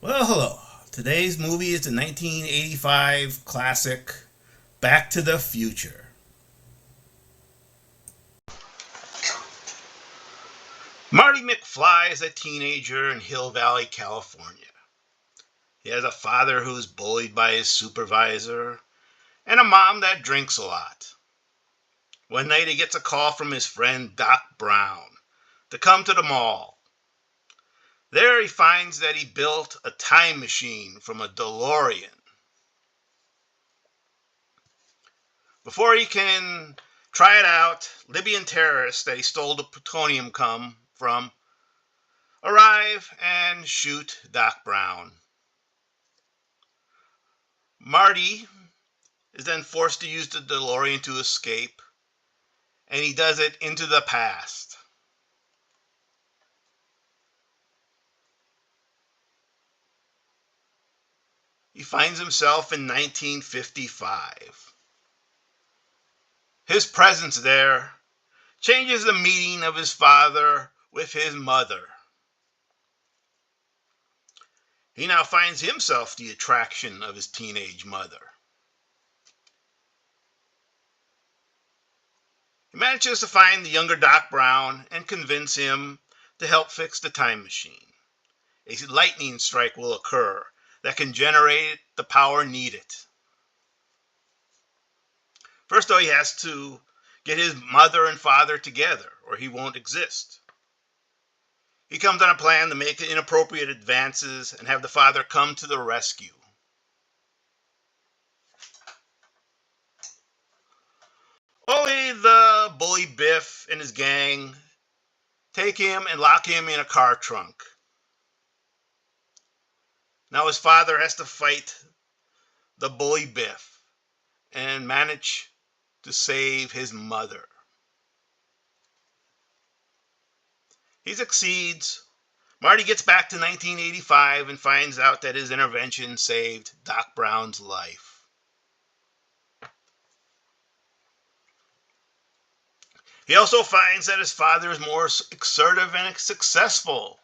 Well, hello. Today's movie is the 1985 classic Back to the Future. Marty McFly is a teenager in Hill Valley, California. He has a father who's bullied by his supervisor and a mom that drinks a lot. One night he gets a call from his friend Doc Brown to come to the mall. There he finds that he built a time machine from a DeLorean. Before he can try it out, Libyan terrorists that he stole the plutonium from arrive and shoot Doc Brown. Marty is then forced to use the DeLorean to escape, and he does it into the past. He finds himself in 1955. His presence there changes the meeting of his father with his mother. He now finds himself the attraction of his teenage mother. He manages to find the younger Doc Brown and convince him to help fix the time machine. A lightning strike will occur that can generate the power needed. First, though, he has to get his mother and father together, or he won't exist. He comes on a plan to make inappropriate advances and have the father come to the rescue. Only the bully Biff and his gang take him and lock him in a car trunk. Now his father has to fight the bully Biff and manage to save his mother. He succeeds. Marty gets back to 1985 and finds out that his intervention saved Doc Brown's life. He also finds that his father is more assertive and successful.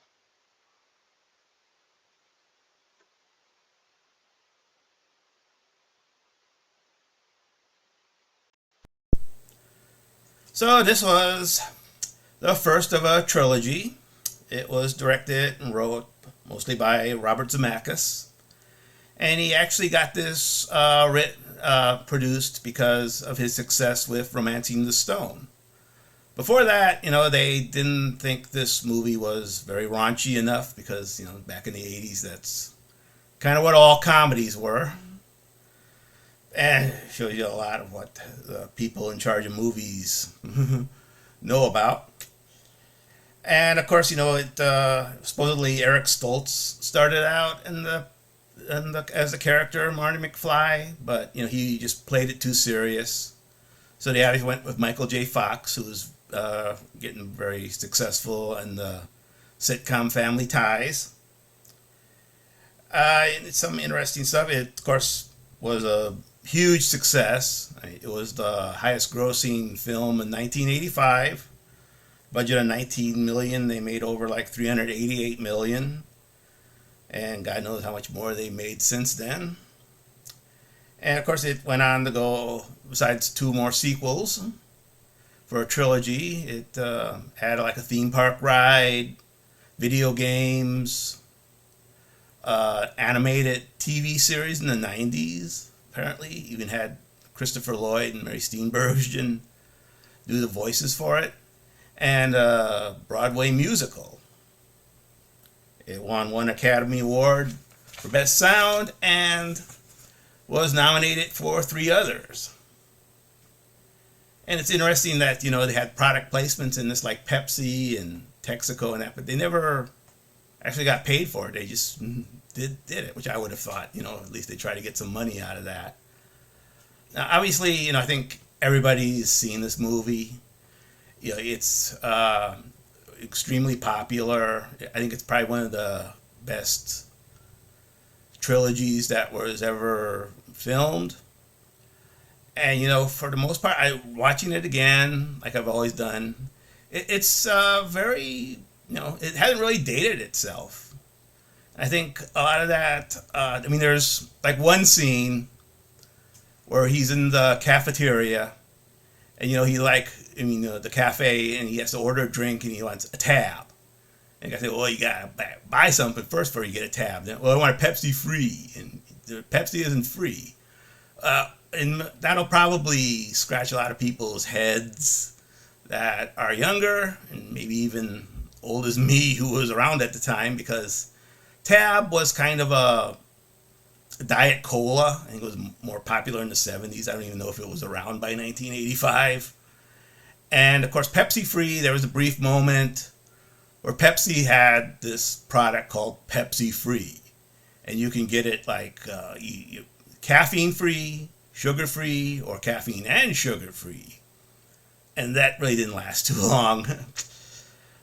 So this was the first of a trilogy. It was directed and wrote mostly by Robert Zemeckis. And he actually got this produced because of his success with Romancing the Stone. Before that, they didn't think this movie was very raunchy enough because, back in the 80s, that's kind of what all comedies were. And it shows you a lot of what the people in charge of movies know about. And of course, supposedly Eric Stoltz started out as the character Marty McFly, but he just played it too serious. So they actually went with Michael J. Fox, who was getting very successful in the sitcom Family Ties. Some interesting stuff. It, of course, was a huge success. It was the highest grossing film in 1985. Budget of 19 million. They made over like 388 million. And God knows how much more they made since then. And of course it went on to go, besides two more sequels for a trilogy. It had like a theme park ride, video games, animated TV series in the 90s. Apparently, even had Christopher Lloyd and Mary Steenburgen do the voices for it, and a Broadway musical. It won one Academy Award for Best Sound and was nominated for 3 others. And it's interesting that, they had product placements in this like Pepsi and Texaco and that, but they never actually got paid for it. They just did it, which I would have thought, at least they try to get some money out of that. Now, obviously, I think everybody's seen this movie. It's extremely popular. I think it's probably one of the best trilogies that was ever filmed. And, for the most part, watching it again, like I've always done, it's very, it hasn't really dated itself. I think a lot of that. I mean, there's like one scene where he's in the cafeteria, and the cafe, and he has to order a drink, and he wants a tab. And I say, well, you gotta buy something first before you get a tab. Then, well, I want a Pepsi free, and the Pepsi isn't free. And that'll probably scratch a lot of people's heads that are younger and maybe even old as me, who was around at the time, because Tab was kind of a Diet Cola. I think it was more popular in the 70s. I don't even know if it was around by 1985. And of course, Pepsi Free, there was a brief moment where Pepsi had this product called Pepsi Free. And you can get it like caffeine free, sugar free, or caffeine and sugar free. And that really didn't last too long.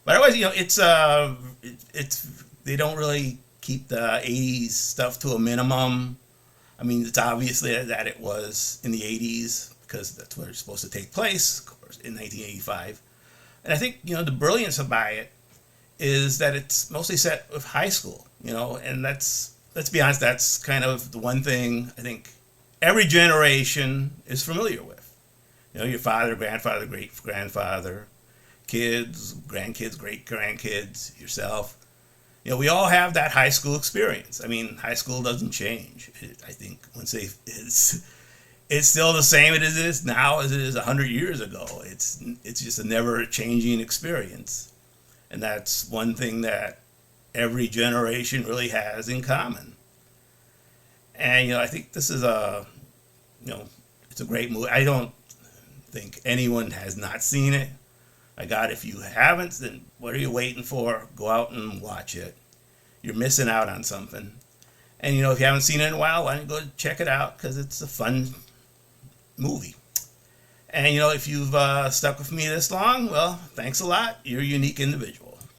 But otherwise, it's they don't really keep the 80s stuff to a minimum. I mean, it's obviously that it was in the 80s because that's where it's supposed to take place, of course, in 1985. And I think, the brilliance about it is that it's mostly set with high school, and let's be honest, that's kind of the one thing I think every generation is familiar with. Your father, grandfather, great grandfather, kids, grandkids, great grandkids, yourself. We all have that high school experience. I mean, high school doesn't change. I think it's still the same as it is now as it is 100 years ago. It's just a never changing experience, and that's one thing that every generation really has in common. And I think this is it's a great movie. I don't think anyone has not seen it. My God, if you haven't, then what are you waiting for? Go out and watch it. You're missing out on something. And if you haven't seen it in a while, why don't you go check it out, because it's a fun movie. And if you've stuck with me this long, well, thanks a lot. You're a unique individual.